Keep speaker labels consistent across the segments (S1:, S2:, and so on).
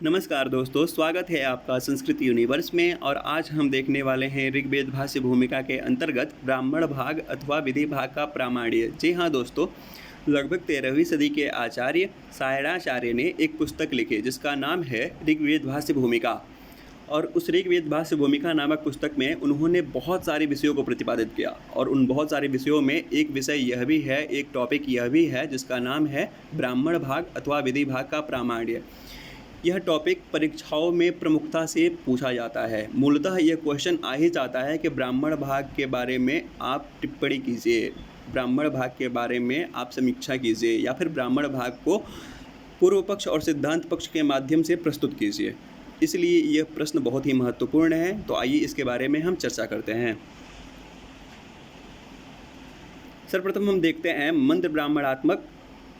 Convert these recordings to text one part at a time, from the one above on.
S1: नमस्कार दोस्तों, स्वागत है आपका संस्कृत यूनिवर्स में। और आज हम देखने वाले हैं ऋग्वेद भाष्य भूमिका के अंतर्गत ब्राह्मण भाग अथवा विधि भाग का प्रामाण्य। जी हाँ दोस्तों, लगभग 13वीं सदी के आचार्य सायणाचार्य ने एक पुस्तक लिखी जिसका नाम है ऋग्वेद भाष्य भूमिका। और उस ऋग्वेद भाष्य भूमिका नामक पुस्तक में उन्होंने बहुत सारे विषयों को प्रतिपादित किया, और उन बहुत सारे विषयों में एक विषय यह भी है, एक टॉपिक यह भी है जिसका नाम है ब्राह्मण भाग अथवा विधि भाग का प्रामाण्य। यह टॉपिक परीक्षाओं में प्रमुखता से पूछा जाता है। मूलतः यह क्वेश्चन आ ही जाता है कि ब्राह्मण भाग के बारे में आप टिप्पणी कीजिए, ब्राह्मण भाग के बारे में आप समीक्षा कीजिए, या फिर ब्राह्मण भाग को पूर्व पक्ष और सिद्धांत पक्ष के माध्यम से प्रस्तुत कीजिए। इसलिए यह प्रश्न बहुत ही महत्वपूर्ण है। तो आइए इसके बारे में हम चर्चा करते हैं। सर्वप्रथम हम देखते हैं मंत्र ब्राह्मणात्मक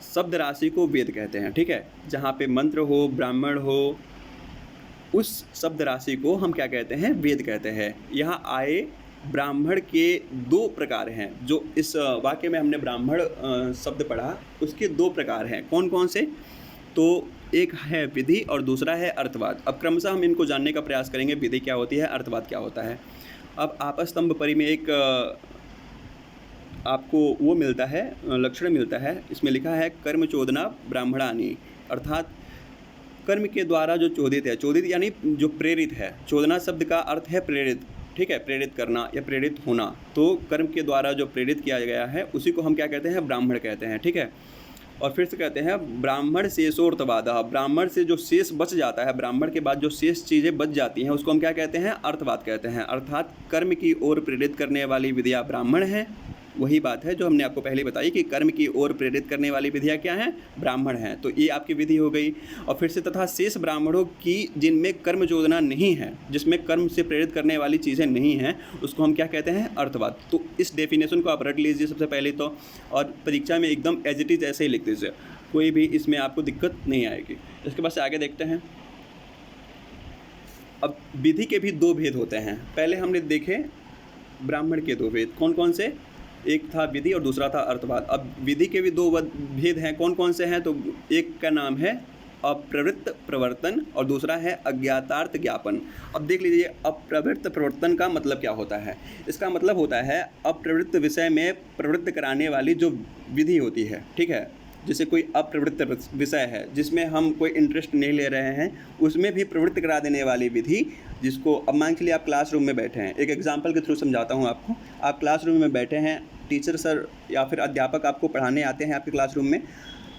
S1: शब्द राशि को वेद कहते हैं। ठीक है, जहाँ पे मंत्र हो, ब्राह्मण हो, उस शब्द राशि को हम क्या कहते हैं? वेद कहते हैं। यहाँ आए ब्राह्मण के दो प्रकार हैं। जो इस वाक्य में हमने ब्राह्मण शब्द पढ़ा, उसके दो प्रकार हैं। कौन कौन से? तो एक है विधि और दूसरा है अर्थवाद। अब क्रमशः हम इनको जानने का प्रयास करेंगे। विधि क्या होती है, अर्थवाद क्या होता है। अब आपस्तंभ परि में एक आपको वो मिलता है, लक्षण मिलता है। इसमें लिखा है कर्म चोदना ब्राह्मणानी, अर्थात कर्म के द्वारा जो चोदित है, चोदित यानी जो प्रेरित है। चोदना शब्द का अर्थ है प्रेरित। ठीक है, प्रेरित करना या प्रेरित होना। तो कर्म के द्वारा जो प्रेरित किया गया है उसी को हम क्या कहते हैं? ब्राह्मण कहते हैं। ठीक है, और फिर से कहते हैं ब्राह्मण शेषोर्थवाद। ब्राह्मण से जो शेष बच जाता है, ब्राह्मण के बाद जो शेष चीज़ें बच जाती हैं, उसको हम क्या कहते हैं? अर्थवाद कहते हैं। अर्थात कर्म की ओर प्रेरित करने वाली विधियाँ ब्राह्मण हैं। वही बात है जो हमने आपको पहले बताई कि कर्म की ओर प्रेरित करने वाली विधियाँ क्या हैं? ब्राह्मण हैं। तो ये आपकी विधि हो गई। और फिर से तथा शेष ब्राह्मणों की जिनमें कर्म चोदना नहीं है, जिसमें कर्म से प्रेरित करने वाली चीज़ें नहीं हैं, उसको हम क्या कहते हैं? अर्थवाद। तो इस डेफिनेशन को आप रट लीजिए सबसे पहले तो, और परीक्षा में एकदम एज इट इज़ ऐसे ही लिख दीजिए। कोई भी इसमें आपको दिक्कत नहीं आएगी। इसके बाद से आगे देखते हैं। अब विधि के भी दो भेद होते हैं। पहले हमने देखे ब्राह्मण के दो भेद। कौन कौन से? एक था विधि और दूसरा था अर्थवाद। अब विधि के भी दो भेद हैं। कौन कौन से हैं? तो एक का नाम है अप्रवृत्त प्रवर्तन और दूसरा है अज्ञातार्थ ज्ञापन। अब देख लीजिए, अप्रवृत्त प्रवर्तन का मतलब क्या होता है? इसका मतलब होता है अप्रवृत्त विषय में प्रवृत्त कराने वाली जो विधि होती है। ठीक है, जैसे कोई अप्रवृत्त विषय है जिसमें हम कोई इंटरेस्ट नहीं ले रहे हैं, उसमें भी प्रवृत्त करा देने वाली विधि, जिसको अब मान के लिए आप क्लासरूम में बैठे हैं। एक एग्जांपल के थ्रू समझाता हूँ आपको। आप क्लासरूम में बैठे हैं, टीचर सर या फिर अध्यापक आपको पढ़ाने आते हैं आपके क्लासरूम में,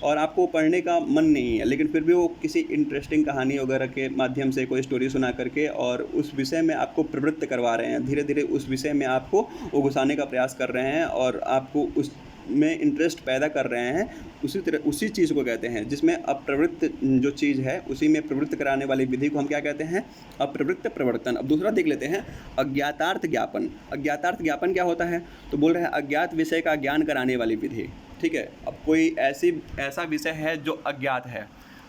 S1: और आपको पढ़ने का मन नहीं है, लेकिन फिर भी वो किसी इंटरेस्टिंग कहानी वगैरह के माध्यम से कोई स्टोरी सुना करके और उस विषय में आपको प्रवृत्त करवा रहे हैं। धीरे धीरे उस विषय में आपको वो घुसाने का प्रयास कर रहे हैं और आपको उस में इंटरेस्ट पैदा कर रहे हैं। उसी तरह उसी चीज़ को कहते हैं जिसमें अप्रवृत्त जो चीज़ है उसी में प्रवृत्त कराने वाली विधि को हम क्या कहते हैं? अप्रवृत्त प्रवर्तन। अब दूसरा देख लेते हैं, अज्ञातार्थ ज्ञापन। अज्ञातार्थ ज्ञापन क्या होता है? तो बोल रहे हैं अज्ञात विषय का ज्ञान कराने वाली विधि। ठीक है, अब कोई ऐसा विषय है जो अज्ञात है,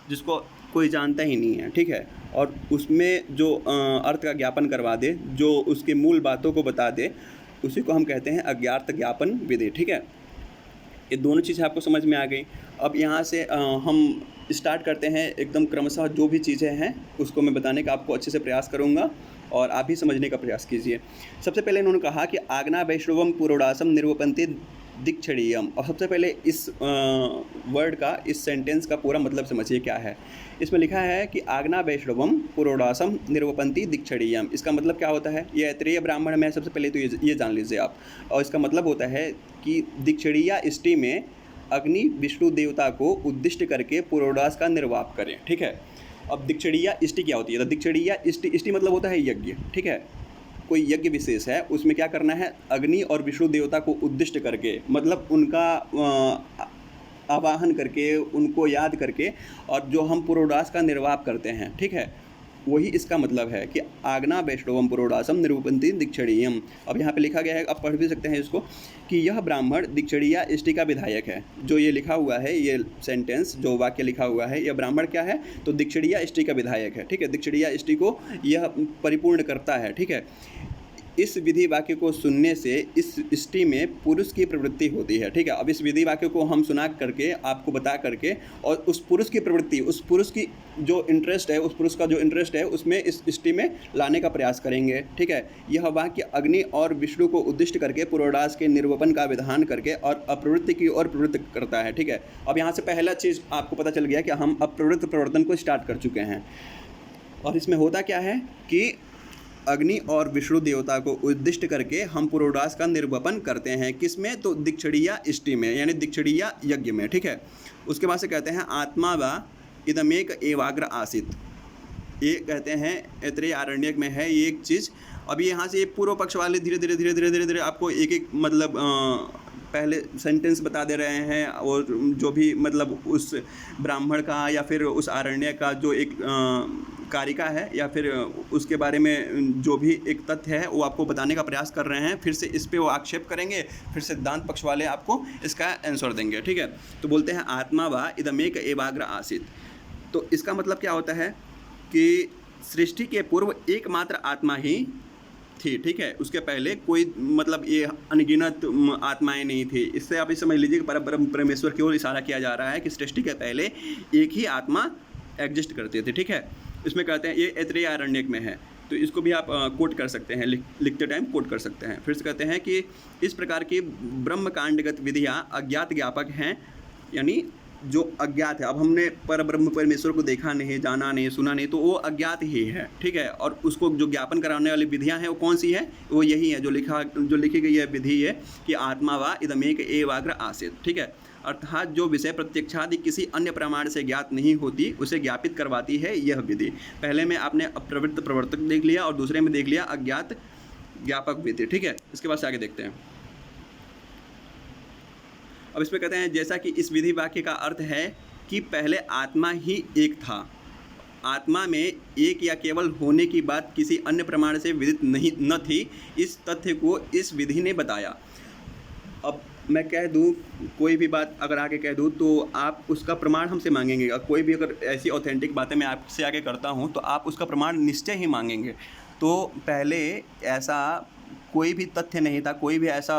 S1: जिसको कोई जानता ही नहीं है। ठीक है, और उसमें जो अर्थ का ज्ञापन करवा दे, जो उसके मूल बातों को बता दे, उसी को हम कहते हैं अज्ञात ज्ञापन विधि। ठीक है, ये दोनों चीज़ें आपको समझ में आ गई। अब यहाँ से हम स्टार्ट करते हैं एकदम क्रमशः। जो भी चीज़ें हैं उसको मैं बताने का आपको अच्छे से प्रयास करूँगा और आप भी समझने का प्रयास कीजिए। सबसे पहले इन्होंने कहा कि आग्ना वैष्णवम पुरोडासम निर्वपंती दीक्षणीयम। और सबसे पहले इस वर्ड का, इस सेंटेंस का पूरा मतलब समझिए क्या है। इसमें लिखा है कि आग्ना वैष्णवम पुरोडासम निर्वपंती दीक्षणीयम। इसका मतलब क्या होता है? ये ऐत्रेय ब्राह्मण में सबसे पहले तो ये जान लीजिए आप। और इसका मतलब होता है कि दीक्षणीय इष्टि में अग्नि विष्णु देवता को उद्दिष्ट करके पुरोडास का निर्वाप करें। ठीक है, अब दीक्षणीय इष्टि क्या होती है? तो दीक्षणीय इष्टि मतलब होता है यज्ञ। ठीक है, कोई यज्ञ विशेष है, उसमें क्या करना है? अग्नि और विष्णु देवता को उद्दिष्ट करके, मतलब उनका आवाहन करके, उनको याद करके, और जो हम पुरोडास का निर्वाप करते हैं। ठीक है, वही इसका मतलब है कि आग्ना वैष्णवम पुरोडासम निरूपंती दीक्षणीयम। अब यहाँ पे लिखा गया है, आप पढ़ भी सकते हैं इसको, कि यह ब्राह्मण दीक्षणीय इष्टि का विधायक है। जो ये लिखा हुआ है, ये सेंटेंस जो वाक्य लिखा हुआ है, यह ब्राह्मण क्या है? तो दीक्षणीय इष्टि का विधायक है। ठीक है, दीक्षणीय इष्टि को यह परिपूर्ण करता है। ठीक है, इस विधि वाक्य को सुनने से इस स्त्री में पुरुष की प्रवृत्ति होती है, ठीक है। अब इस विधि वाक्य को हम सुना करके, आपको बता करके, और उस पुरुष की प्रवृत्ति, उस पुरुष की जो इंटरेस्ट है, उस पुरुष का जो इंटरेस्ट है उसमें इस स्त्री में लाने का प्रयास करेंगे, ठीक है। यह वाक्य अग्नि और विष्णु को उद्दिष्ट करके पुरोडास के निर्वपन का विधान करके और अप्रवृत्ति की ओर प्रवृत्त करता है, ठीक है। अब यहाँ से पहला चीज़ आपको पता चल गया कि हम अप्रवृत्त प्रवर्तन को स्टार्ट कर चुके हैं। और इसमें होता क्या है कि अग्नि और विष्णु देवता को उद्दिष्ट करके हम पुरोडास का निर्वपन करते हैं, किसमें? तो दिक्षणीया इष्टि में, यानी दिक्षणीया यज्ञ में, ठीक है। उसके बाद से कहते हैं आत्मा व इदमेक एवाग्र आसित, ये कहते हैं ऐत्रेय आरण्यक में है ये एक चीज़। अभी यहाँ से ये पूर्व पक्ष वाले धीरे धीरे आपको एक एक मतलब पहले सेंटेंस बता दे रहे हैं, और जो भी मतलब उस ब्राह्मण का या फिर उस आरण्य का जो एक कारिका है या फिर उसके बारे में जो भी एक तथ्य है वो आपको बताने का प्रयास कर रहे हैं। फिर से इस पे वो आक्षेप करेंगे, फिर सिद्धांत पक्ष वाले आपको इसका आंसर देंगे, ठीक है। तो बोलते हैं आत्मा व इदमेक एवाग्र आसित। तो इसका मतलब क्या होता है कि सृष्टि के पूर्व एकमात्र आत्मा ही थी, ठीक है। उसके पहले कोई मतलब ये अनगिनत आत्माएं नहीं थी। इससे आप ये समझ लीजिए कि परब्रह्म परमेश्वर की ओर इशारा किया जा रहा है कि सृष्टि के पहले एक ही आत्मा एग्जिस्ट करते थे, ठीक है। इसमें कहते हैं ये ऐत्रेय आरण्यक में है, तो इसको भी आप कोट कर सकते हैं, लिखते टाइम कोट कर सकते हैं। फिर से कहते हैं कि इस प्रकार की ब्रह्मकांडगत विधियाँ अज्ञात ज्ञापक हैं, यानी जो अज्ञात है। अब हमने परब्रह्म परमेश्वर को देखा नहीं, जाना नहीं, सुना नहीं, तो वो अज्ञात ही है, ठीक है। और उसको जो ज्ञापन कराने वाली विधियां हैं वो कौन सी है? वो यही है जो लिखी गई है विधि है कि आत्मा व इदमेक एवाग्र आसित, ठीक है। अर्थात जो विषय प्रत्यक्षादि किसी अन्य प्रमाण से ज्ञात नहीं होती उसे ज्ञापित करवाती है यह विधि। पहले में आपने अप्रवृत्त प्रवर्तक देख लिया और दूसरे में देख लिया अज्ञात ज्ञापक विधि, ठीक है। इसके बाद से आगे देखते हैं। अब इसमें कहते हैं जैसा कि इस विधि वाक्य का अर्थ है कि पहले आत्मा ही एक था, आत्मा में एक या केवल होने की बात किसी अन्य प्रमाण से विदित नहीं न थी, इस तथ्य को इस विधि ने बताया। अब मैं कह दूं, कोई भी बात अगर आगे कह दूं तो आप उसका प्रमाण हमसे मांगेंगे। कोई भी अगर ऐसी ऑथेंटिक बातें मैं आपसे आगे करता हूं तो आप उसका प्रमाण निश्चय ही मांगेंगे। तो पहले ऐसा कोई भी तथ्य नहीं था, कोई भी ऐसा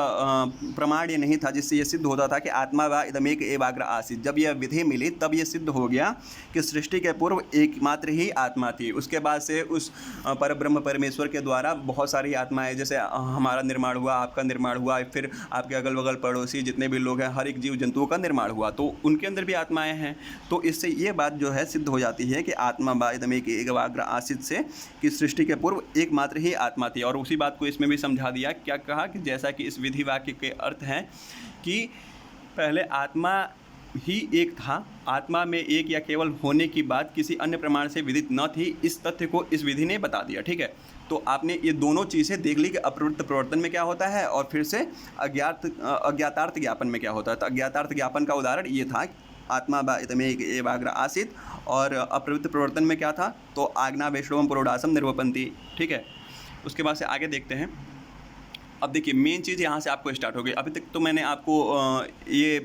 S1: प्रमाण ये नहीं था जिससे ये सिद्ध होता था कि आत्मा व इदमेक एवाग्र आसित। जब यह विधि मिली तब ये सिद्ध हो गया कि सृष्टि के पूर्व एकमात्र ही आत्मा थी। उसके बाद से उस परब्रह्म परमेश्वर के द्वारा बहुत सारी आत्माएं, जैसे हमारा निर्माण हुआ, आपका निर्माण हुआ, फिर आपके अगल बगल पड़ोसी जितने भी लोग हैं, हर एक जीव जंतुओं का निर्माण हुआ, तो उनके अंदर भी आत्माएँ हैं। तो इससे ये बात जो है सिद्ध हो जाती है कि आत्मा व इदमेक एवाग्र आसित से कि सृष्टि के पूर्व एकमात्र ही आत्मा थी। और उसी बात को इसमें भी समझा दिया। क्या कहा कि जैसा कि इस विधि वाक्य के अर्थ हैं कि पहले आत्मा ही एक था, आत्मा में एक या केवल होने की बात किसी अन्य प्रमाण से विदित न थी, इस तथ्य को इस विधि ने बता दिया, ठीक है। तो आपने ये दोनों चीज़ें देख ली कि अप्रवृत्त प्रवर्तन में क्या होता है और फिर से अज्ञातार्थ ज्ञापन में क्या होता है। तो अज्ञातार्थ ज्ञापन का उदाहरण ये था आत्मा व इदमेक एवाग्र आसित, और अप्रवृत्त प्रवर्तन में क्या था? तो आज्ञा वैष्णवम पुरोडासम निर्वपन्ति, ठीक है। उसके बाद से आगे देखते हैं। अब देखिए मेन चीज़ यहाँ से आपको स्टार्ट हो गई। अभी तक तो मैंने आपको ये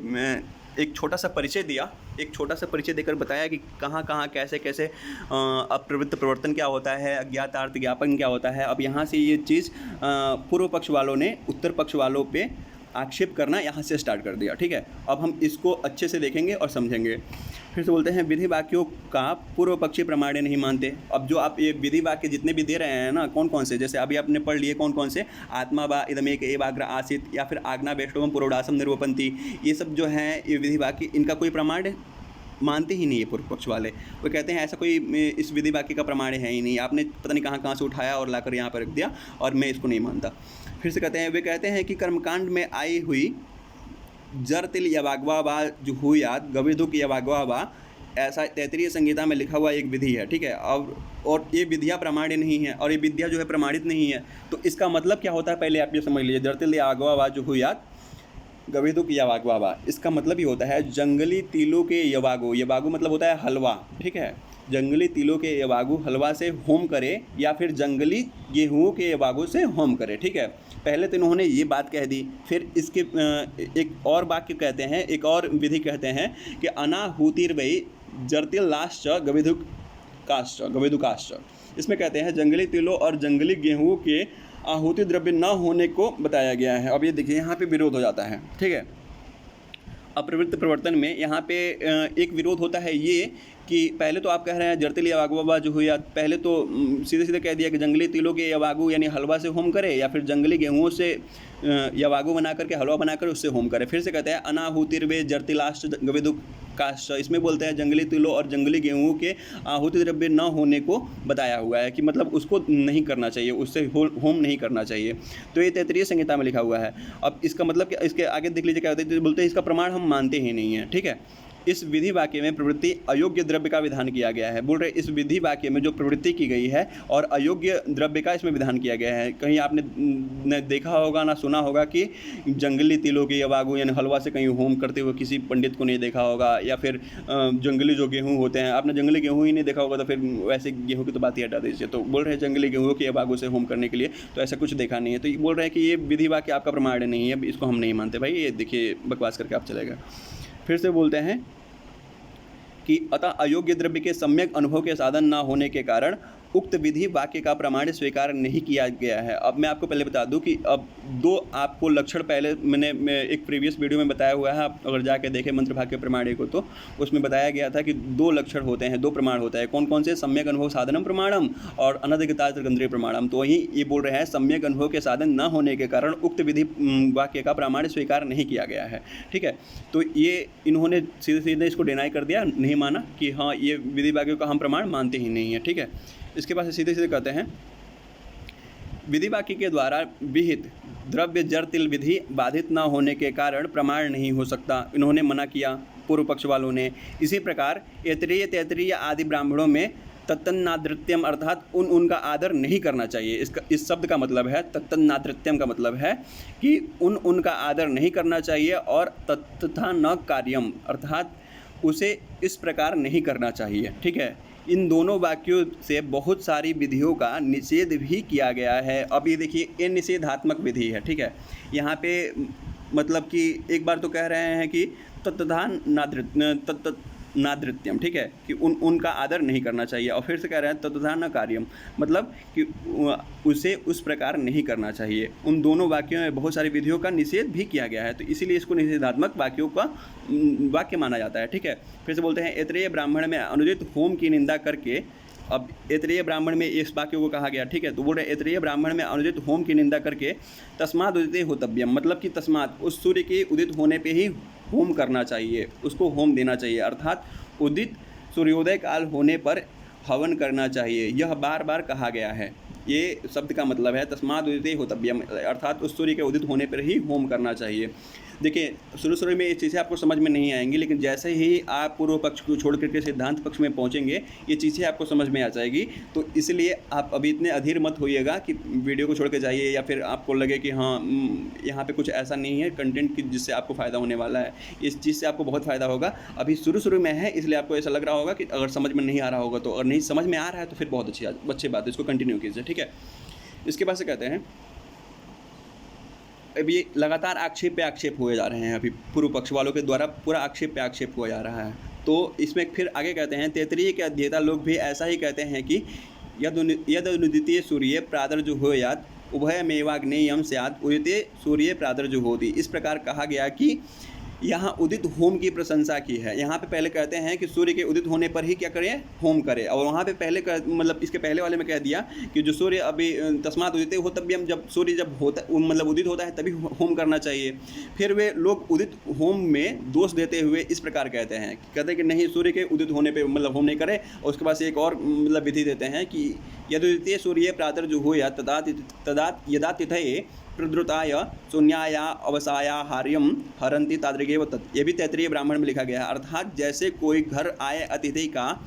S1: एक छोटा सा परिचय दिया, एक छोटा सा परिचय देकर बताया कि कहाँ कहाँ कैसे कैसे अप्रवृत्त प्रवर्तन क्या होता है, अज्ञातार्थ ज्ञापन क्या होता है। अब यहाँ से ये चीज़ पूर्व पक्ष वालों ने उत्तर पक्ष वालों पे आक्षेप करना यहाँ से स्टार्ट कर दिया, ठीक है। अब हम इसको अच्छे से देखेंगे और समझेंगे। फिर से बोलते हैं विधि वाक्यों का पूर्व पक्षी प्रमाण्य नहीं मानते। अब जो आप ये विधि वाक्य जितने भी दे रहे हैं ना, कौन कौन से, जैसे अभी आपने पढ़ लिए कौन कौन से, आत्मा व इदमेक एवाग्र आसित या फिर आज्ञा वैष्णवम पुरोडासम निर्वपन्ति, ये सब जो हैं ये विधि वाक्य, इनका कोई प्रमाण मानते ही नहीं है पूर्व पक्ष वाले। वो कहते हैं ऐसा कोई इस विधि वाक्य का प्रमाण है ही नहीं, आपने पता नहीं कहाँ से उठाया और लाकर यहाँ पर रख दिया और मैं इसको नहीं मानता। फिर से कहते हैं, वे कहते हैं कि कर्मकांड में आई हुई जर तिल यवाग्वा वा जुहुयात गविदुक यवाग्वा वा, ऐसा तैतरीय संहिता में लिखा हुआ एक विधि है, ठीक है। और ये विधियाँ प्रमाण्य नहीं है और ये विद्या जो है प्रमाणित नहीं है। तो इसका मतलब क्या होता है पहले आप ये समझ लीजिए। जर तिल यवाग्वा वा जुहुयात गविदुक यवाग्वा, इसका मतलब ये होता है जंगली तिलों के यवागु, यवागु मतलब होता है हलवा, ठीक है। जंगली तिलों के यवागु हलवा से होम करे या फिर जंगली गेहूँ के यवागु से होम करे, ठीक है। पहले तो इन्होंने ये बात कह दी, फिर इसके एक और वाक्य कहते हैं, एक और विधि कहते हैं कि अनाहुतिर्वै जर्तिल्लाश्च गविदुकाश्च। इसमें कहते हैं जंगली तिलों और जंगली गेहूँ के आहुति द्रव्य न होने को बताया गया है। अब ये देखिए यहाँ पे विरोध हो जाता है, ठीक है। अप्रवृत्त प्रवर्तन में यहाँ पे एक विरोध होता है ये कि पहले तो आप कह रहे हैं जड़तिल यवागुवा जो हुआ, पहले तो सीधे सीधे कह दिया कि जंगली तिलों के यवागु यानी हलवा से होम करे, या फिर जंगली गेहूँ से यवागु बना करके हलवा बनाकर उससे होम करे। फिर से कहते हैं अनाहुतिर्वे जड़तिलाश्च गवेदु काश्च, इसमें बोलते हैं जंगली तिलों और जंगली गेहूँ के आहुति द्रव्य न होने को बताया हुआ है कि मतलब उसको नहीं करना चाहिए, उससे होम नहीं करना चाहिए। तो ये तैत्तिरीय संहिता में लिखा हुआ है। अब इसका मतलब कि इसके आगे देख लीजिए क्या होता है, बोलते हैं इसका प्रमाण हम मानते ही नहीं है, ठीक है। इस विधि वाक्य में प्रवृत्ति अयोग्य द्रव्य का विधान किया गया है। बोल रहे इस विधि वाक्य में जो प्रवृत्ति की गई है और अयोग्य द्रव्य का इसमें विधान किया गया है। कहीं आपने न देखा होगा ना सुना होगा कि जंगली तिलों के यवागु यानी हलवा से कहीं होम करते हुए किसी पंडित को नहीं देखा होगा, या फिर जंगली जो गेहूँ होते हैं, आपने जंगली गेहूँ ही नहीं देखा होगा तो फिर वैसे गेहूँ की तो बात ही हटा दीजिए। तो बोल रहे हैं जंगली गेहूँ के यवागु से होम करने के लिए, तो ऐसा कुछ देखा नहीं है। तो बोल रहे हैं कि ये विधि वाक्य आपका प्रमाण नहीं है, इसको हम नहीं मानते भाई, ये देखिए बकवास करके आप चलेगा। फिर से बोलते हैं कि अतः अयोग्य द्रव्य के सम्यक अनुभव के साधन न होने के कारण उक्त विधि वाक्य का प्रमाण स्वीकार नहीं किया गया है। अब मैं आपको पहले बता दूं कि अब दो आपको लक्षण पहले मैंने एक प्रीवियस वीडियो में बताया हुआ है, आप अगर जाके देखें मंत्र भाग के प्रमाणे को तो उसमें बताया गया था कि दो लक्षण होते हैं, दो प्रमाण होता है। कौन कौन से? सम्यक अनुभव साधनम प्रमाणम और अनधिगतांतरगंधीय प्रमाणम। तो वहीं ये बोल रहे हैं सम्यक अनुभव के साधन न होने के कारण उक्त विधि वाक्य का प्रमाण स्वीकार नहीं किया गया है, ठीक है। तो ये इन्होंने सीधे सीधे इसको डिनाई कर दिया, नहीं माना कि हाँ ये विधि वाक्य का हम प्रमाण मानते ही नहीं है, ठीक है। इसके बाद सीधे सीधे कहते हैं विधि वाक्य के द्वारा विहित द्रव्य जड़ तिल विधि बाधित न होने के कारण प्रमाण नहीं हो सकता, इन्होंने मना किया पूर्व पक्ष वालों ने। इसी प्रकार ऐतरेय तैतरीय आदि ब्राह्मणों में तत्तन्नादृत्यम अर्थात उनका आदर नहीं करना चाहिए। इस शब्द का मतलब है तत्तन्नादृत्यम का मतलब है कि उनका आदर नहीं करना चाहिए, और तत्तथा न कार्यम अर्थात उसे इस प्रकार नहीं करना चाहिए, ठीक है। इन दोनों वाक्यों से बहुत सारी विधियों का निषेध भी किया गया है। अब ये देखिए ये निषेधात्मक विधि है, ठीक है। यहाँ पे मतलब कि एक बार तो कह रहे हैं कि नादृत्यम, ठीक है, कि उनका आदर नहीं करना चाहिए, और फिर से कह रहे हैं तत्तथा न कार्यम, मतलब कि उसे उस प्रकार नहीं करना चाहिए। उन दोनों वाक्यों में बहुत सारी विधियों का निषेध भी किया गया है, तो इसीलिए इसको निषेधात्मक वाक्यों का वाक्य माना जाता है, ठीक है। फिर से बोलते हैं ऐतरेय ब्राह्मण में अनुदित होम की निंदा करके, अब ऐतरेय ब्राह्मण में इस वाक्य को कहा गया, ठीक है। तो बोल रहे ऐतरेय ब्राह्मण में अनुदित होम की निंदा करके तस्माद उदिते होतव्यम, मतलब कि तस्मात उस सूर्य के उदित होने पे ही होम करना चाहिए, उसको होम देना चाहिए, अर्थात उदित सूर्योदय काल होने पर हवन करना चाहिए। यह बार बार कहा गया है। ये शब्द का मतलब है तस्माद उदिते होतव्यम, अर्थात उस सूर्य के उदित होने पर ही होम करना चाहिए। देखिए शुरू में ये चीज़ें आपको समझ में नहीं आएंगी, लेकिन जैसे ही आप पूर्व पक्ष को छोड़ करके सिद्धांत पक्ष में पहुंचेंगे ये चीज़ें आपको समझ में आ जाएगी। तो इसलिए आप अभी इतने अधीर मत होइएगा कि वीडियो को छोड़ के जाइए, या फिर आपको लगे कि हाँ यहाँ पे कुछ ऐसा नहीं है कंटेंट की जिससे आपको फ़ायदा होने वाला है। इस चीज़ से आपको बहुत फ़ायदा होगा। अभी शुरू में है इसलिए आपको ऐसा लग रहा होगा कि अगर समझ में नहीं आ रहा होगा तो, अगर नहीं समझ में आ रहा है तो फिर बहुत अच्छी बात है, इसको कंटिन्यू कीजिए, ठीक है। इसके बाद से कहते हैं अब ये लगातार आक्षेप पे आक्षेप हुए जा रहे हैं, अभी पूर्व पक्ष वालों के द्वारा पूरा आक्षेप पे आक्षेप हुआ जा रहा है। तो इसमें फिर आगे कहते हैं तैतरीय के अध्येता लोग भी ऐसा ही कहते हैं कि यद अनुदितीय सूर्य प्रादर्जुहोयात् उभयमेवाग्नेयम स्यात् उदिते सूर्य प्रादर्जुहोति। इस प्रकार कहा गया कि यहाँ उदित होम की प्रशंसा की है। यहाँ पे पहले कहते हैं कि सूर्य के उदित होने पर ही क्या करें? होम करें। और वहाँ पे पहले मतलब इसके पहले वाले में कह दिया कि जो सूर्य अभी तस्मात उदिते होतव्यम, जब सूर्य जब होता मतलब उदित होता है तभी होम करना चाहिए। फिर वे लोग उदित होम में दोष देते हुए इस प्रकार कहते हैं कि नहीं सूर्य के उदित होने पर मतलब होम नहीं करें। और उसके बाद से एक और मतलब विधि देते हैं कि यदुदितीय सूर्य प्रातर्जुहोया तदा यदा तिथये प्रद्रुताय शून्याया अवसाया हार्यम हरंती तादृगेव तत्। ये भी तैतरीय ब्राह्मण में लिखा गया है, अर्थात जैसे कोई घर आए अतिथि का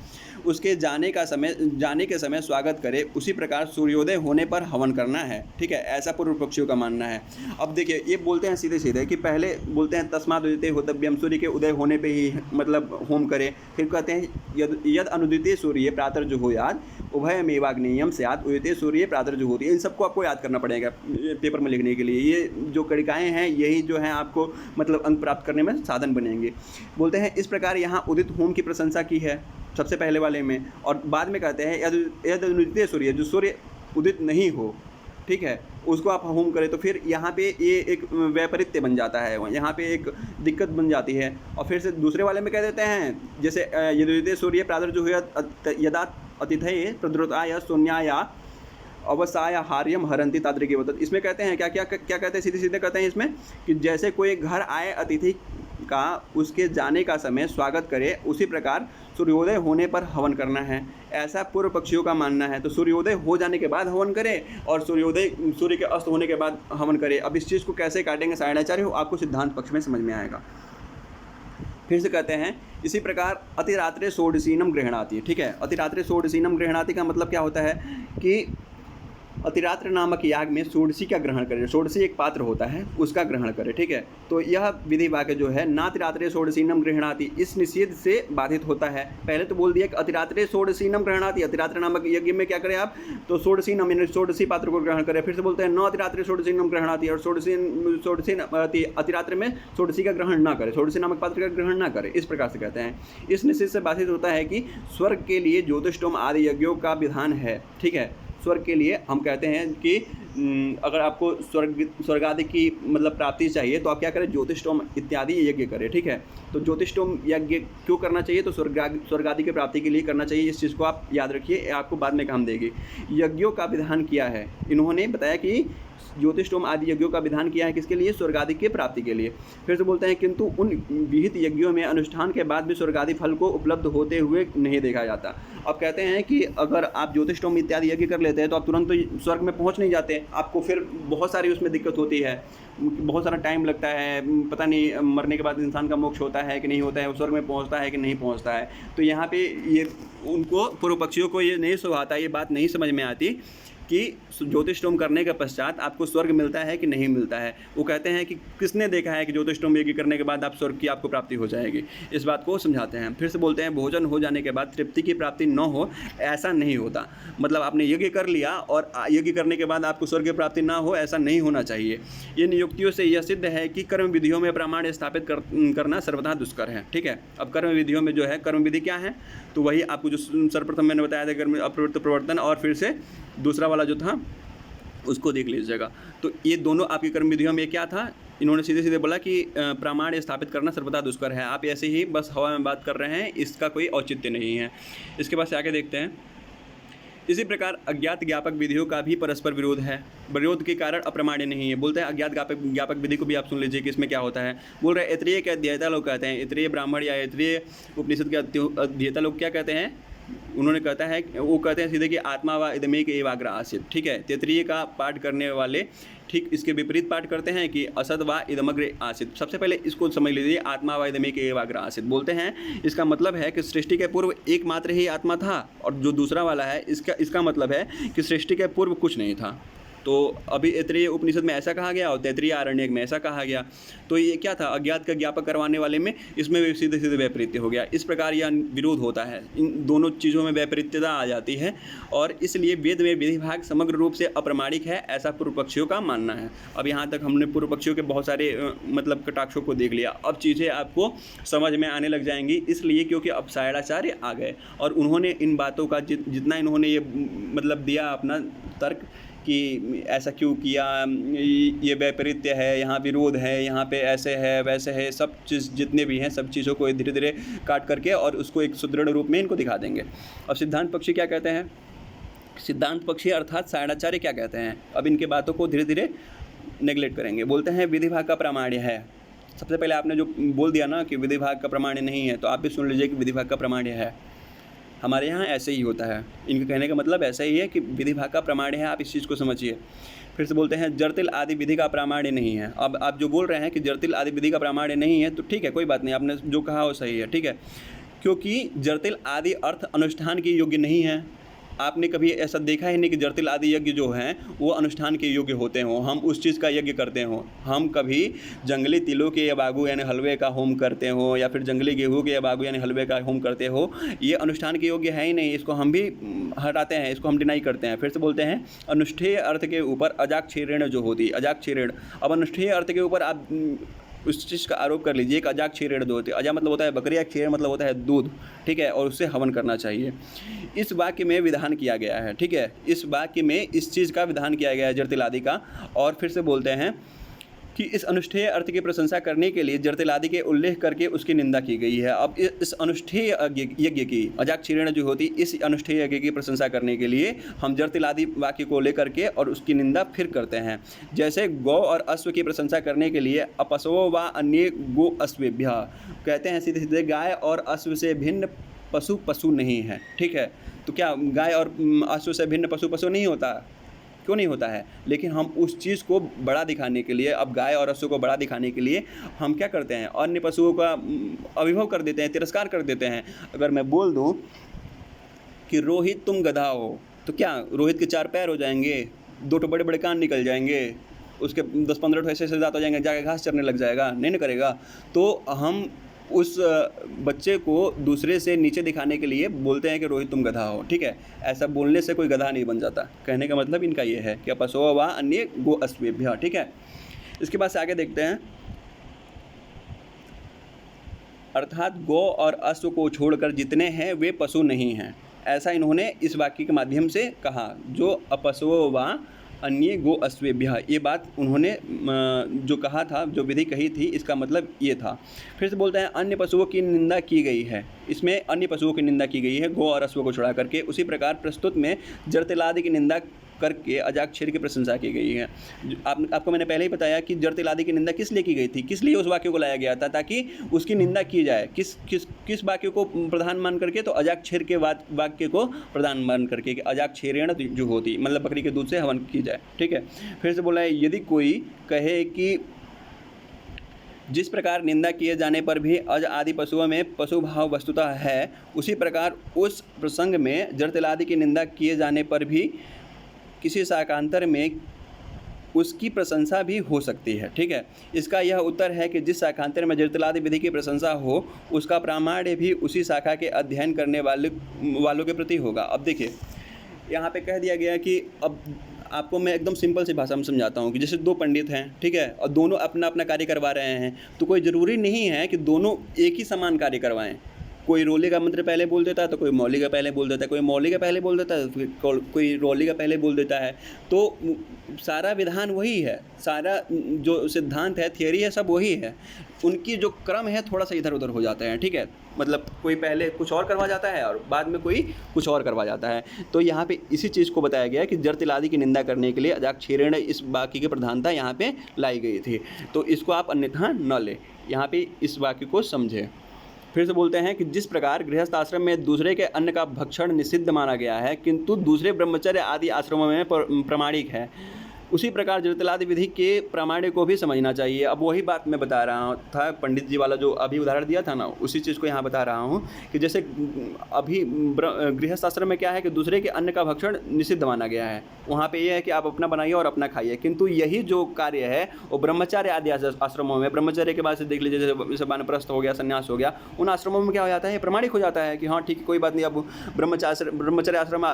S1: उसके जाने के समय स्वागत करे, उसी प्रकार सूर्योदय होने पर हवन करना है, ठीक है। ऐसा पूर्व पक्षियों का मानना है। अब देखिए ये बोलते हैं सीधे सीधे कि पहले बोलते हैं तस्माद उदिते होतव्यम, सूर्य के उदय होने पे ही मतलब होम करे। फिर कहते हैं यद अनुदिते सूर्य प्रातर्जुहोयात् उभयमेवाग्नेयम स्यात् उदिते सूर्य प्रातर्जुहोति। इन सबको आपको याद करना पड़ेगा पेपर में लिखने के लिए। ये जो कड़िकाएँ हैं यही जो हैं आपको मतलब अंक प्राप्त करने में साधन बनेंगे। बोलते हैं इस प्रकार यहाँ उदित होम की प्रशंसा की है सबसे पहले वाले में, और बाद में कहते हैं यद अनुदितीय सूर्य, जो सूर्य उदित नहीं हो ठीक है, उसको आप होम करें तो फिर यहाँ पे ये एक वैपरीत्य बन जाता है, यहाँ पे एक दिक्कत बन जाती है। और फिर से दूसरे वाले में कह देते हैं जैसे यदि सूर्य प्रादुर्जुहुयात् यदा अतिथये प्रद्रुताय शून्याया अवसाय हार्यम हरंती तादृकी वतत। इसमें कहते हैं क्या क्या क्या कहते हैं, सीधे सीधे कहते हैं इसमें कि जैसे कोई घर आए अतिथि का उसके जाने का समय स्वागत करे, उसी प्रकार सूर्योदय होने पर हवन करना है, ऐसा पूर्व पक्षियों का मानना है। तो सूर्योदय हो जाने के बाद हवन करें और सूर्य के अस्त होने के बाद हवन करें। अब इस चीज़ को कैसे काटेंगे सायणाचार्य, आपको सिद्धांत पक्ष में समझ में आएगा। फिर से कहते हैं इसी प्रकार अतिरात्रे षोडशीनम गृह्णाति। ठीक है, अतिरात्रे षोडशीनम गृह्णाति का मतलब क्या होता है कि अतिरात्र नामक याग में षोडशी का ग्रहण करें। षोडशी एक पात्र होता है, उसका ग्रहण करें। ठीक है, तो यह विधि वाक्य जो है नातिरात्रे षोडशीनम गृह्णाति इस निषेध से बाधित होता है। पहले तो बोल दिया कि अतिरात्रे षोडशीनम गृह्णाति, अतिरात्र नामक यज्ञ में क्या करें आप, तो षोडशीनम यानी षोडशी पात्र को ग्रहण करें। फिर से बोलते हैं न अतिरात्रे षोडशीनम गृह्णाति, और षोडशी अतिरात्र में षोडशी का ग्रहण ना करें, षोडशी नामक पात्र का ग्रहण ना करें, इस प्रकार से कहते हैं। इस निषेध से बाधित होता है कि स्वर्ग के लिए ज्योतिषोम आदि यज्ञों का विधान है। ठीक है, स्वर्ग के लिए हम कहते हैं कि अगर आपको स्वर्ग आदि की मतलब प्राप्ति चाहिए तो आप क्या करें, ज्योतिषोम इत्यादि यज्ञ करें। ठीक है, तो ज्योतिषोम यज्ञ क्यों करना चाहिए, तो स्वर्ग आदि की प्राप्ति के लिए करना चाहिए। इस चीज़ को आप याद रखिए, आपको बाद में काम देगी। यज्ञों का विधान किया है, इन्होंने बताया कि ज्योतिषोम आदि यज्ञों का विधान किया है किसके लिए, स्वर्ग आदि के प्राप्ति के लिए। फिर से बोलते हैं किंतु उन विहित यज्ञों में अनुष्ठान के बाद भी स्वर्ग आदि फल को उपलब्ध होते हुए नहीं देखा जाता। अब कहते हैं कि अगर आप ज्योतिषोम इत्यादि यज्ञ कर लेते हैं तो आप तुरंत तो स्वर्ग में पहुंच नहीं जाते, आपको फिर बहुत सारी उसमें दिक्कत होती है, बहुत सारा टाइम लगता है, पता नहीं मरने के बाद इंसान का मोक्ष होता है कि नहीं होता है, स्वर्ग में पहुंचता है कि नहीं पहुंचता है। तो यहाँ पे ये उनको पूर्व पक्षियों को ये नहीं सुहाता, ये बात नहीं समझ में आती कि ज्योतिषोम करने के पश्चात आपको स्वर्ग मिलता है कि नहीं मिलता है। वो कहते हैं कि किसने देखा है कि ज्योतिषोम यज्ञ करने के बाद आप स्वर्ग की आपको प्राप्ति हो जाएगी, इस बात को समझाते हैं। फिर से बोलते हैं भोजन हो जाने के बाद तृप्ति की प्राप्ति न हो, ऐसा नहीं होता। मतलब आपने यज्ञ कर लिया और यज्ञ करने के बाद आपको स्वर्ग की प्राप्ति ना हो, ऐसा नहीं होना चाहिए। इन नियुक्तियों से यह सिद्ध है कि कर्म विधियों में प्रमाण स्थापित करना सर्वथा दुष्कर है। ठीक है, अब कर्म विधियों में जो है, कर्म विधि क्या है, तो वही आपको जो सर्वप्रथम मैंने बताया था, कर्म अप्रवृत्त प्रवर्तन, और फिर से दूसरा वाला जो था उसको देख लीजिएगा। तो ये दोनों आपकी कर्म विधियों में क्या था, इन्होंने सीधे सीधे बोला कि प्रमाण स्थापित करना सर्वथा दुष्कर है। आप ऐसे ही बस हवा में बात कर रहे हैं, इसका कोई औचित्य नहीं है। इसके बाद से आगे देखते हैं। इसी प्रकार अज्ञात ज्ञापक विधियों का भी परस्पर विरोध है, विरोध के कारण अप्रमाण्य नहीं है। बोलते हैं अज्ञात ज्ञापक विधि को भी आप सुन लीजिए कि इसमें क्या होता है। बोल रहे ऐत्रेय के अध्येता लोग कहते हैं, ऐत्रेय ब्राह्मण या ऐत्रेय उपनिषद के अध्येता लोग क्या कहते हैं, उन्होंने कहता है, वो कहते हैं सीधे कि आत्मा व इदमेक एवाग्र आसित। ठीक है, तैत्रीय का पाठ करने वाले ठीक इसके विपरीत पाठ करते हैं कि असद व इदमग्र आसित। सबसे पहले इसको समझ लीजिए, आत्मा व इदमेक एवाग्र आसित बोलते हैं, इसका मतलब है कि सृष्टि के पूर्व एकमात्र ही आत्मा था, और जो दूसरा वाला है इसका मतलब है कि सृष्टि के पूर्व कुछ नहीं था। तो अभी ऐत्रेय उपनिषद में ऐसा कहा गया और तैत्रीय आरण्यक में ऐसा कहा गया। तो ये क्या था, अज्ञात का ज्ञापक करवाने वाले में इसमें भी सीधे सीधे वैपरीत्य हो गया। इस प्रकार यह विरोध होता है, इन दोनों चीज़ों में वैपरीत्यता आ जाती है, और इसलिए वेद में विधि भाग समग्र रूप से अप्रमाणिक है, ऐसा पूर्व पक्षियों का मानना है। अब यहाँ तक हमने पूर्व पक्षियों के बहुत सारे मतलब कटाक्षों को देख लिया। अब चीज़ें आपको समझ में आने लग जाएंगी, इसलिए क्योंकि अब सायणाचार्य आ गए और उन्होंने इन बातों का जितना इन्होंने ये मतलब दिया अपना तर्क कि ऐसा क्यों किया, ये वैपरीत्य है, यहाँ विरोध है, यहाँ पे ऐसे है वैसे है, सब चीज़ जितने भी हैं सब चीज़ों को धीरे धीरे काट करके और उसको एक सुदृढ़ रूप में इनको दिखा देंगे। अब सिद्धांत पक्षी क्या कहते हैं, सिद्धांत पक्षी अर्थात सायणाचार्य क्या कहते हैं, अब इनके बातों को धीरे धीरे नेगलेक्ट करेंगे। बोलते हैं विधि भाग का प्रामाण्य है। सबसे पहले आपने जो बोल दिया ना कि विधि भाग का प्रामाण्य नहीं है, तो आप भी सुन लीजिए कि विधि भाग का प्रामाण्य है। हमारे यहाँ ऐसे ही होता है, इनके कहने का मतलब ऐसा ही है कि विधि भाग का प्रामाण्य है, आप इस चीज़ को समझिए। फिर से बोलते हैं जर्तिल आदि विधि का प्रामाण्य नहीं है। अब आप जो बोल रहे हैं कि जर्तिल आदि विधि का प्रामाण्य नहीं है, तो ठीक है, कोई बात नहीं, आपने जो कहा वो सही है, ठीक है, क्योंकि जर्तिल आदि अर्थ अनुष्ठान के योग्य नहीं है। आपने कभी ऐसा देखा ही नहीं कि जर्तिल आदि यज्ञ जो हैं वो अनुष्ठान के योग्य होते हों, हम उस चीज़ का यज्ञ करते हों। हम कभी जंगली तिलों के या बागू यानी हलवे का होम करते हो, या फिर जंगली गेहूं के या बागू यानी हलवे का होम करते हो, ये अनुष्ठान के योग्य है ही नहीं, इसको हम भी हटाते हैं, इसको हम डिनाई करते हैं। फिर से बोलते हैं अनुष्ठेय अर्थ के ऊपर अजाक्षीर्ण जो होती है, अजाक्षीर्ण। अब अनुष्ठेय अर्थ के ऊपर आप उस चीज़ का आरोप कर लीजिए कि अजा क्षीरेण दोहते, अजा मतलब होता है बकरी, या क्षीर मतलब होता है दूध, ठीक है, और उससे हवन करना चाहिए। इस वाक्य में विधान किया गया है, ठीक है, इस वाक्य में इस चीज़ का विधान किया गया है जरतिलादि का। और फिर से बोलते हैं कि इस अनुष्ठेय अर्थ की प्रशंसा करने के लिए जरतिलादि के उल्लेख करके उसकी निंदा की गई है। अब इस अनुष्ठेय यज्ञ की, अजाक्षीरेण जो होती, इस अनुष्ठेय यज्ञ की प्रशंसा करने के लिए हम जरतिलादि वाक्य को लेकर के और उसकी निंदा फिर करते हैं। जैसे गौ और अश्व की प्रशंसा करने के लिए अपशवो व अन्य गो अश्वेभ्य, कहते हैं सीधे सीधे गाय और अश्व से भिन्न पशु नहीं है, ठीक है। तो क्या गाय और अश्व से भिन्न पशु नहीं होता? क्यों नहीं होता है? लेकिन हम उस चीज़ को बड़ा दिखाने के लिए, अब गाय और अश्व को बड़ा दिखाने के लिए हम क्या करते हैं, अन्य पशुओं का अभिभव कर देते हैं, तिरस्कार कर देते हैं। अगर मैं बोल दूं कि रोहित तुम गधा हो, तो क्या रोहित के 4 पैर हो जाएंगे, 2 तो बड़े बड़े कान निकल जाएंगे, उसके 10-15 ऐसे दांत हो जाएंगे, जाके घास चरने लग जाएगा? नहीं ना करेगा। तो हम उस बच्चे को दूसरे से नीचे दिखाने के लिए बोलते हैं कि रोहित तुम गधा हो, ठीक है। ऐसा बोलने से कोई गधा नहीं बन जाता। कहने का मतलब इनका ये है कि अपशवो वा अन्य गो अश्वेभ्य, ठीक है। इसके बाद से आगे देखते हैं, अर्थात गौ और अश्व को छोड़कर जितने हैं वे पशु नहीं हैं, ऐसा इन्होंने इस वाक्य के माध्यम से कहा। जो अपशवो वा अन्य गो अश्वेभ्य, ये बात उन्होंने जो कहा था, जो विधि कही थी, इसका मतलब ये था। फिर से बोलते हैं अन्य पशुओं की निंदा की गई है, इसमें अन्य पशुओं की निंदा की गई है गौ और अश्व को छुड़ा करके। उसी प्रकार प्रस्तुत में जरतिलादि की निंदा करके अजाक्षीर की प्रशंसा की गई है। आपको मैंने पहले ही बताया कि जरतिलादि की निंदा किस लिए की गई थी, किस लिए उस वाक्य को लाया गया था, ताकि उसकी निंदा की जाए। किस वाक्य को प्रधान मान करके? तो अजाक्षीर के वाक्य को प्रधान मान करके, कि अजाक्षीरेण जो होती, मतलब बकरी के दूध से हवन की जाए, ठीक है। फिर से बोला है, यदि कोई कहे कि जिस प्रकार निंदा किए जाने पर भी अज आदि पशुओं में पशु भाव वस्तुतः है, उसी प्रकार उस प्रसंग में जरतिलादि की निंदा किए जाने पर भी किसी शाकांतर में उसकी प्रशंसा भी हो सकती है, ठीक है। इसका यह उत्तर है कि जिस शाखांतर में जरतिलादि विधि की प्रशंसा हो, उसका प्रामाण्य भी उसी शाखा के अध्ययन करने वालों के प्रति होगा। अब देखिए, यहाँ पे कह दिया गया कि अब आपको मैं एकदम सिंपल सी भाषा में समझाता हूँ कि जैसे 2 पंडित हैं, ठीक है, और दोनों अपना अपना कार्य करवा रहे हैं, तो कोई ज़रूरी नहीं है कि दोनों एक ही समान कार्य करवाएं। कोई रोले का मंत्र पहले बोल देता है, तो कोई मौली का पहले बोल देता है, कोई मौली का पहले बोल देता है, तो कोई रोली का पहले बोल देता है। तो सारा विधान वही है, सारा जो सिद्धांत है, थियरी है, सब वही है। उनकी जो क्रम है थोड़ा सा इधर उधर हो जाता है, ठीक है। मतलब कोई पहले कुछ और करवा जाता है और बाद में कोई कुछ और करवा जाता है। तो यहाँ पे इसी चीज़ को बताया गया कि जरतिलादि की निंदा करने के लिए अजाक्षीरेण इस वाक्य की प्रधानता यहाँ पे लाई गई थी। तो इसको आप अन्यथा न ले, यहाँ पे इस वाक्य को समझे। फिर से बोलते हैं कि जिस प्रकार गृहस्थ आश्रम में दूसरे के अन्न का भक्षण निषिद्ध माना गया है, किंतु दूसरे ब्रह्मचर्य आदि आश्रमों में प्रमाणिक है, उसी प्रकार जरतिलादि विधि के प्रामाण्य को भी समझना चाहिए। अब वही बात मैं बता रहा था, पंडित जी वाला जो अभी उदाहरण दिया था ना, उसी चीज़ को यहाँ बता रहा हूँ कि जैसे अभी गृहस्थ आश्रम में क्या है कि दूसरे के अन्न का भक्षण निषिद्ध माना गया है। वहाँ पे ये है कि आप अपना बनाइए और अपना खाइए, किंतु यही जो कार्य है वो ब्रह्मचर्य आदि आश्रमों में, ब्रह्मचर्य के बाद से देख लीजिए, जैसे वानप्रस्थ हो गया, संन्यास हो गया, उन आश्रमों में क्या हो जाता है, प्रमाणिक हो जाता है कि हाँ ठीक है, कोई बात नहीं। अब ब्रह्मचर्य आश्रम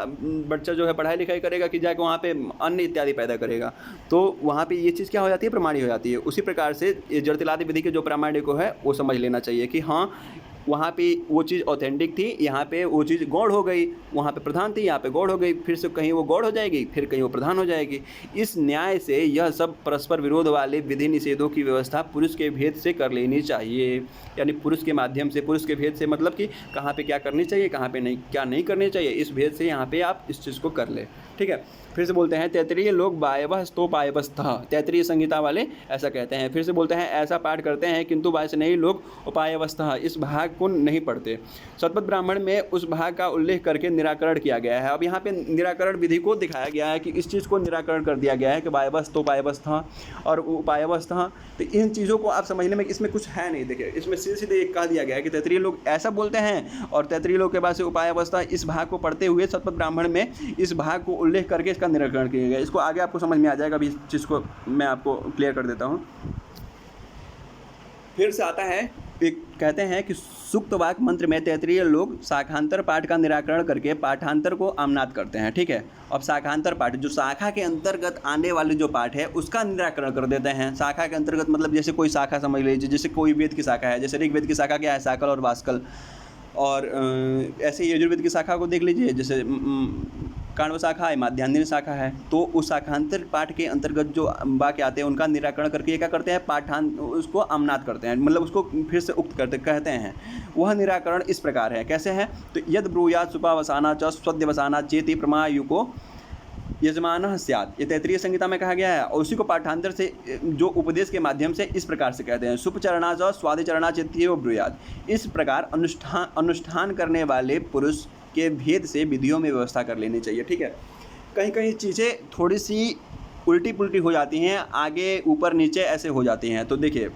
S1: बच्चा जो है पढ़ाई लिखाई करेगा कि जाके वहाँ पे अन्न इत्यादि पैदा करेगा, तो वहाँ पे ये चीज़ क्या हो जाती है, प्रमाणिक हो जाती है। उसी प्रकार से जरतिलादि विधि के जो प्रामाण्य को है वो समझ लेना चाहिए कि हाँ वहाँ पे वो चीज़ ऑथेंटिक थी, यहाँ पे वो चीज़ गौड़ हो गई, वहाँ पे प्रधान थी, यहाँ पे गौड़ हो गई, फिर से कहीं वो गौड़ हो जाएगी, फिर कहीं वो प्रधान हो जाएगी। इस न्याय से यह सब परस्पर विरोध वाले विधि निषेधों की व्यवस्था पुरुष के भेद से कर लेनी चाहिए। यानी पुरुष के माध्यम से, पुरुष के भेद से मतलब कि कहाँ पे क्या करनी चाहिए, कहाँ पे नहीं, क्या नहीं करनी चाहिए, इस भेद से यहाँ पे आप इस चीज़ को कर ले, ठीक है। फिर से बोलते हैं तैतरीय लोग वायवः स्तोपायवस्था, तैतरीय संहिता वाले ऐसा कहते हैं। फिर से बोलते हैं ऐसा पाठ करते हैं किंतु वायस्नेयी लोग उपायवस्था इस भाग को नहीं पढ़ते। शतपथ ब्राह्मण में उस भाग का उल्लेख करके निराकरण किया गया है। अब यहाँ पे निराकरण विधि को दिखाया गया है कि इस चीज़ को निराकरण कर दिया गया है कि वायवः स्तोपायवस्था और उपायवस्था, तो इन चीज़ों को आप समझने में इसमें कुछ है नहीं। देखिए इसमें सीधे सीधे कह दिया गया है कि तैतरीय लोग ऐसा बोलते हैं और तैतरीय लोग के बाद से उपायवस्था इस भाग को पढ़ते हुए शतपथ ब्राह्मण में इस भाग को उल्लेख करके इसका निराकरण किया गया। इसको आगे आपको समझ में आ जाएगा, अभी इस चीज़ को मैं आपको क्लियर कर देता हूँ। फिर से आता है एक कहते हैं कि सूक्त वाक्य मंत्र में तैत्तिरीय लोग शाखांतर पाठ का निराकरण करके पाठांतर को आमनाद करते हैं। ठीक है, अब शाखांतर पाठ जो शाखा के अंतर्गत आने वाले जो पाठ है उसका निराकरण कर देते हैं। शाखा के अंतर्गत मतलब जैसे कोई शाखा समझ लीजिए, जैसे कोई वेद की शाखा है, जैसे ऋग्वेद की शाखा क्या है, शाकल और वास्कल, और ऐसे ही यजुर्वेद की शाखा को देख लीजिए, जैसे काण्व शाखा है, माध्यान्ह शाखा है। तो उस शाखांतर पाठ के अंतर्गत जो वाक्य आते हैं उनका निराकरण करके क्या करते हैं, पाठान उसको आमनाद करते हैं, मतलब उसको फिर से उक्त करते कहते हैं। वह निराकरण इस प्रकार है, कैसे है, तो यद ब्रूयात् सुपावसाना च स्वद्यवसाना चेति प्रमायुको यजमानः स्यात्, ये तैत्तिरीय संहिता में कहा गया है। और उसी को पाठांतर से जो उपदेश के माध्यम से इस प्रकार से कहते हैं, सुपचरणा च स्वादिचरणा चेत्येव ब्रूयात्। इस प्रकार अनुष्ठान करने वाले पुरुष के भेद से विधियों में व्यवस्था कर लेनी चाहिए। ठीक है, कहीं कहीं चीज़ें थोड़ी सी उल्टी पुल्टी हो जाती हैं, आगे ऊपर नीचे ऐसे हो जाती हैं। तो देखिए,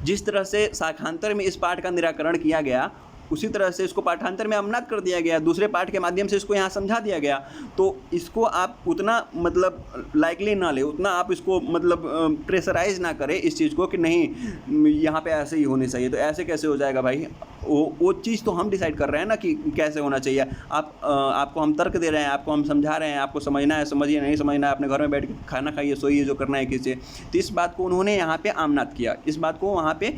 S1: जिस तरह से शाखांतर में इस पाठ का निराकरण किया गया उसी तरह से इसको पाठांतर में आमनाद कर दिया गया, दूसरे पाठ के माध्यम से इसको यहाँ समझा दिया गया। तो इसको आप उतना मतलब लाइकली ना ले, उतना आप इसको मतलब प्रेशराइज ना करें इस चीज़ को कि नहीं यहाँ पे ऐसे ही होने चाहिए। तो ऐसे कैसे हो जाएगा भाई, वो चीज़ तो हम डिसाइड कर रहे हैं ना कि कैसे होना चाहिए। आपको हम तर्क दे रहे हैं, आपको हम समझा रहे हैं, आपको समझना है समझिए, नहीं समझना है अपने घर में बैठ के खाना खाइए, सोइए, जो करना है कीजिए। तो इस बात को उन्होंने यहाँ पे आमनाद किया, इस बात को वहाँ पे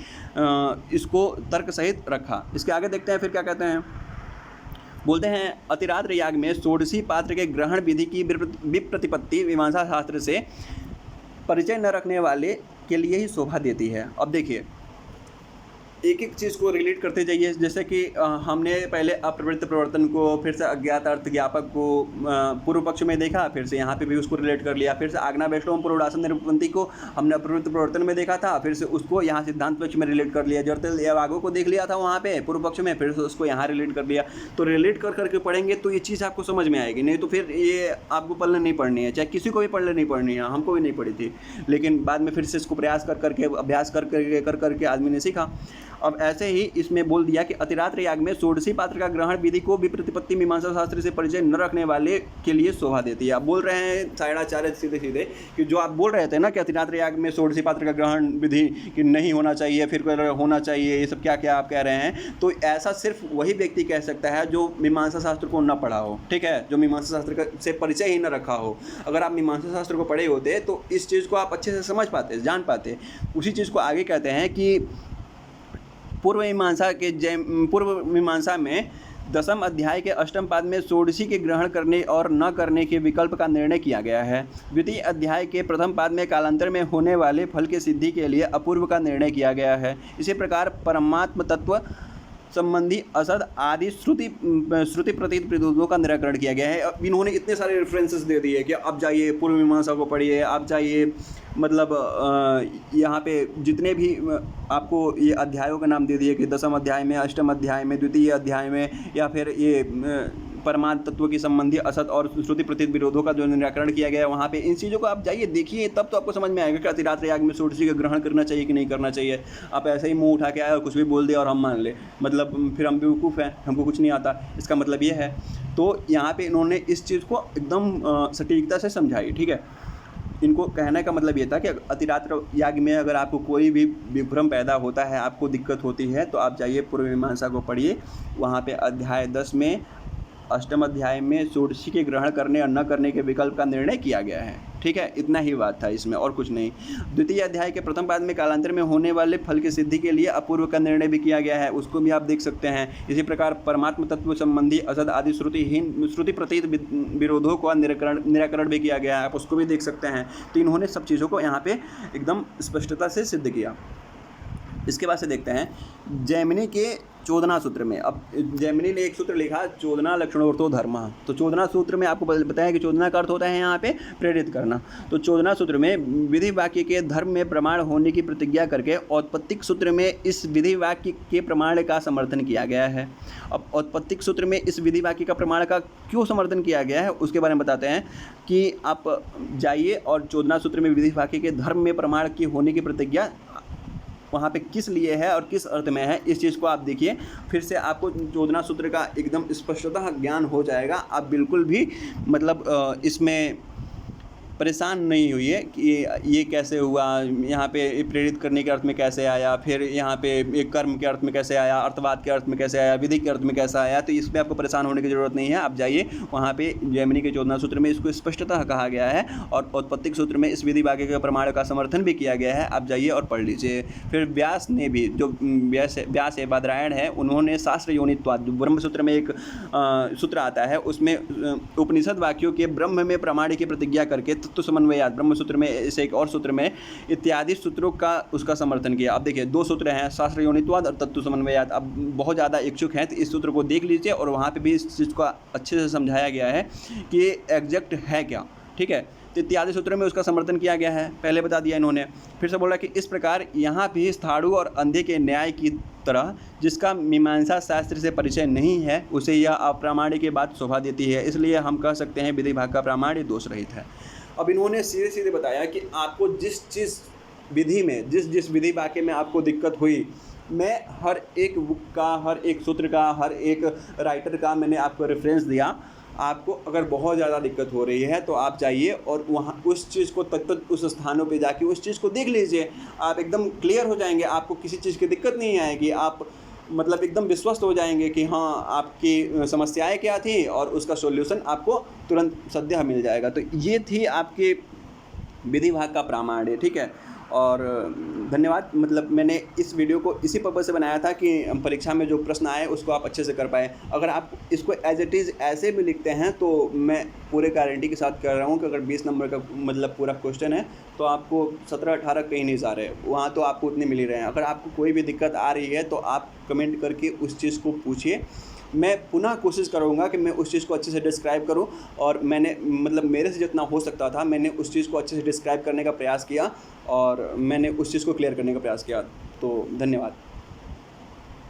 S1: इसको तर्क सहित रखा। इसके आगे देखते हैं फिर क्या कहते हैं, बोलते हैं अतिरात्र याग में षोडशी पात्र के ग्रहण विधि की विप्रतिपत्ति मीमांसा शास्त्र से परिचय न रखने वाले के लिए ही शोभा देती है। अब देखिए, एक एक चीज़ को रिलेट करते जाइए, जैसे कि हमने पहले अप्रवृत्त प्रवर्तन को, फिर से अज्ञात अर्थ ज्ञापक को पूर्व पक्ष में देखा, फिर से यहाँ पे भी उसको रिलेट कर लिया, फिर से आज्ञा वैष्णव पूर्वासन निरूपंथी को हमने अप्रवृत्त प्रवर्तन में देखा था, फिर से उसको यहाँ सिद्धांत पक्ष में रिलेट कर लिया, जड़तल एवागो को देख लिया था वहाँ पे पूर्व पक्ष में, फिर से उसको यहाँ रिलेट कर लिया। तो रिलेट कर करके पढ़ेंगे तो ये चीज़ आपको समझ में आएगी, नहीं तो फिर ये आपको पढ़ने नहीं पढ़नी है, चाहे किसी को भी पढ़ने नहीं पढ़नी है, हमको भी नहीं पढ़ी थी, लेकिन बाद में फिर से इसको प्रयास कर करके अभ्यास कर करके आदमी ने सीखा। अब ऐसे ही इसमें बोल दिया कि अतिरात्र याग में षोडशी पात्र का ग्रहण विधि को विप्रतिपत्ति मीमांसा शास्त्र से परिचय न रखने वाले के लिए शोभा देती है। आप बोल रहे हैं सायणाचार्य सीधे सीधे कि जो आप बोल रहे थे ना कि अतिरात्र याग में षोडशी पात्र का ग्रहण विधि कि नहीं होना चाहिए, फिर होना चाहिए, ये सब क्या क्या आप कह रहे हैं। तो ऐसा सिर्फ वही व्यक्ति कह सकता है जो मीमांसा शास्त्र को न पढ़ा हो, ठीक है, जो मीमांसा शास्त्र से परिचय ही न रखा हो। अगर आप मीमांसा शास्त्र को पढ़े होते तो इस चीज़ को आप अच्छे से समझ पाते, जान पाते। उसी चीज़ को आगे कहते हैं कि पूर्व मीमांसा में 10वें अध्याय के 8वें पाद में षोडशी के ग्रहण करने और न करने के विकल्प का निर्णय किया गया है। द्वितीय अध्याय के प्रथम पाद में कालांतर में होने वाले फल की सिद्धि के लिए अपूर्व का निर्णय किया गया है। इसी प्रकार परमात्म तत्व संबंधी असद आदि श्रुति प्रतीत विरोधों का निराकरण किया गया है। अब इन्होंने इतने सारे रेफरेंसेस दे दिए कि आप जाइए पूर्व मीमांसा को पढ़िए, आप जाइए मतलब यहाँ पे जितने भी आपको ये अध्यायों के नाम दे दिए कि 10वें अध्याय में, 8वें अध्याय में, द्वितीय अध्याय में, या फिर ये परमात्म तत्व की संबंधी असत और श्रुति प्रतीत विरोधों का जो निराकरण किया गया है वहाँ पे, इन चीज़ों को आप जाइए देखिए, तब तो आपको समझ में आएगा कि अतिरात्र याग में षोडशी का ग्रहण करना चाहिए कि नहीं करना चाहिए। आप ऐसे ही मुंह उठा के आए और कुछ भी बोल दिया और हम मान ले, मतलब फिर हम बेवकूफ़ हैं, हमको कुछ नहीं आता, इसका मतलब ये है। तो यहाँ पे इन्होंने इस चीज़ को एकदम सटीकता से समझाई, ठीक है। इनको कहने का मतलब ये था कि अतिरात्र याग में अगर आपको कोई भी विभ्रम पैदा होता है, आपको दिक्कत होती है, तो आप जाइए पूर्व मीमांसा को पढ़िए। वहाँ पे अध्याय 10 में 8वें अध्याय में षोडशी के ग्रहण करने और न करने के विकल्प का निर्णय किया गया है, ठीक है। इतना ही बात था इसमें और कुछ नहीं। द्वितीय अध्याय के प्रथम पाद में कालांतर में होने वाले फल की सिद्धि के लिए अपूर्व का निर्णय भी किया गया है, उसको भी आप देख सकते हैं। इसी प्रकार परमात्म तत्व संबंधी असद आदि श्रुति प्रतीत विरोधों का निराकरण भी किया गया है, आप उसको भी देख सकते हैं। तो इन्होंने सब चीज़ों को यहाँ पे एकदम स्पष्टता से सिद्ध किया। इसके बाद से देखते हैं जैमिनी के चोदना सूत्र में। अब जैमिनी ने एक सूत्र लिखा, चोदना लक्षणोर्थो धर्म। तो चोदना सूत्र में आपको बताया कि चोदना का अर्थ होता है यहाँ पे प्रेरित करना। तो चोदना सूत्र में विधि वाक्य के धर्म में प्रमाण होने की प्रतिज्ञा करके औत्पत्तिक सूत्र में इस विधि वाक्य के प्रमाण का समर्थन किया गया है। अब औत्पत्तिक सूत्र में इस विधि वाक्य का प्रमाण का क्यों समर्थन किया गया है उसके बारे में बताते हैं कि आप जाइए और चोदना सूत्र में विधि वाक्य के धर्म में प्रमाण की होने की प्रतिज्ञा वहाँ पे किस लिए है और किस अर्थ में है, इस चीज़ को आप देखिए, फिर से आपको चोदना सूत्र का एकदम स्पष्टतः ज्ञान हो जाएगा। आप बिल्कुल भी मतलब इसमें परेशान नहीं हुई है कि ये कैसे हुआ, यहाँ पे प्रेरित करने के अर्थ में कैसे आया, फिर यहाँ पे एक कर्म के अर्थ में कैसे आया, अर्थवाद के अर्थ में कैसे आया, विधि के अर्थ में कैसे आया। तो इसमें आपको परेशान होने की ज़रूरत नहीं है। आप जाइए वहाँ पे जैमिनी के 14वें सूत्र में इसको स्पष्टतः कहा गया है और औत्पत्तिक सूत्र में इस विधि वाक्य के प्रमाण का समर्थन भी किया गया है। आप जाइए और पढ़ लीजिए। फिर व्यास ने भी, जो व्यास है, बादरायण है, उन्होंने शास्त्र योनित्वाद, जो ब्रह्म सूत्र में एक सूत्र आता है, उसमें उपनिषद वाक्यों के ब्रह्म में प्रमाण की प्रतिज्ञा करके तत्व समन्वयात, ब्रह्म सूत्र में इसे एक और सूत्र में इत्यादि सूत्रों का उसका समर्थन किया। अब देखिए 2 सूत्र हैं, शास्त्र योनित्वाद और तत्व समन्वयात। अब बहुत ज़्यादा इच्छुक हैं तो इस सूत्र को देख लीजिए और वहाँ पे भी इस चीज़ को अच्छे से समझाया गया है कि ये एग्जैक्ट है क्या, ठीक है। तो इत्यादि सूत्र में उसका समर्थन किया गया है, पहले बता दिया इन्होंने। फिर से बोला कि इस प्रकार यहाँ भी स्थाणु और अंधे के न्याय की तरह जिसका मीमांसा शास्त्र से परिचय नहीं है उसे यह अप्रामाण्य की बात शोभा देती है, इसलिए हम कह सकते हैं विधि भाग का प्रामाण्य दोष रहित है। अब इन्होंने सीधे सीधे बताया कि आपको जिस चीज़ विधि में, जिस विधि वाक्य में आपको दिक्कत हुई, मैं हर एक बुक का, हर एक सूत्र का, हर एक राइटर का मैंने आपको रेफरेंस दिया। आपको अगर बहुत ज़्यादा दिक्कत हो रही है तो आप जाइए और वहाँ उस चीज़ को तक उस स्थानों पे जाके उस चीज़ को देख लीजिए। आप एकदम क्लियर हो जाएंगे, आपको किसी चीज़ की दिक्कत नहीं आएगी। आप मतलब एकदम विश्वस्त हो जाएंगे कि हाँ, आपकी समस्याएं क्या थी और उसका सॉल्यूशन आपको तुरंत सद्यः मिल जाएगा। तो ये थी आपके विधि भाग का प्रामाण्य, ठीक है। और धन्यवाद। मतलब मैंने इस वीडियो को इसी पर्पज़ से बनाया था कि परीक्षा में जो प्रश्न आए उसको आप अच्छे से कर पाएँ। अगर आप इसको एज इट इज़ ऐसे भी लिखते हैं तो मैं पूरे गारंटी के साथ कह रहा हूँ कि अगर 20 नंबर का मतलब पूरा क्वेश्चन है तो आपको 17-18 कहीं नहीं जा रहे, वहाँ तो आपको उतने मिल ही रहे हैं। अगर आपको कोई भी दिक्कत आ रही है तो आप कमेंट करके उस चीज़ को पूछिए। मैं पुनः कोशिश करूँगा कि मैं उस चीज़ को अच्छे से डिस्क्राइब करूँ और मैंने मतलब मेरे से जितना हो सकता था मैंने उस चीज़ को अच्छे से डिस्क्राइब करने का प्रयास किया और मैंने उस चीज़ को क्लियर करने का प्रयास किया। तो धन्यवाद।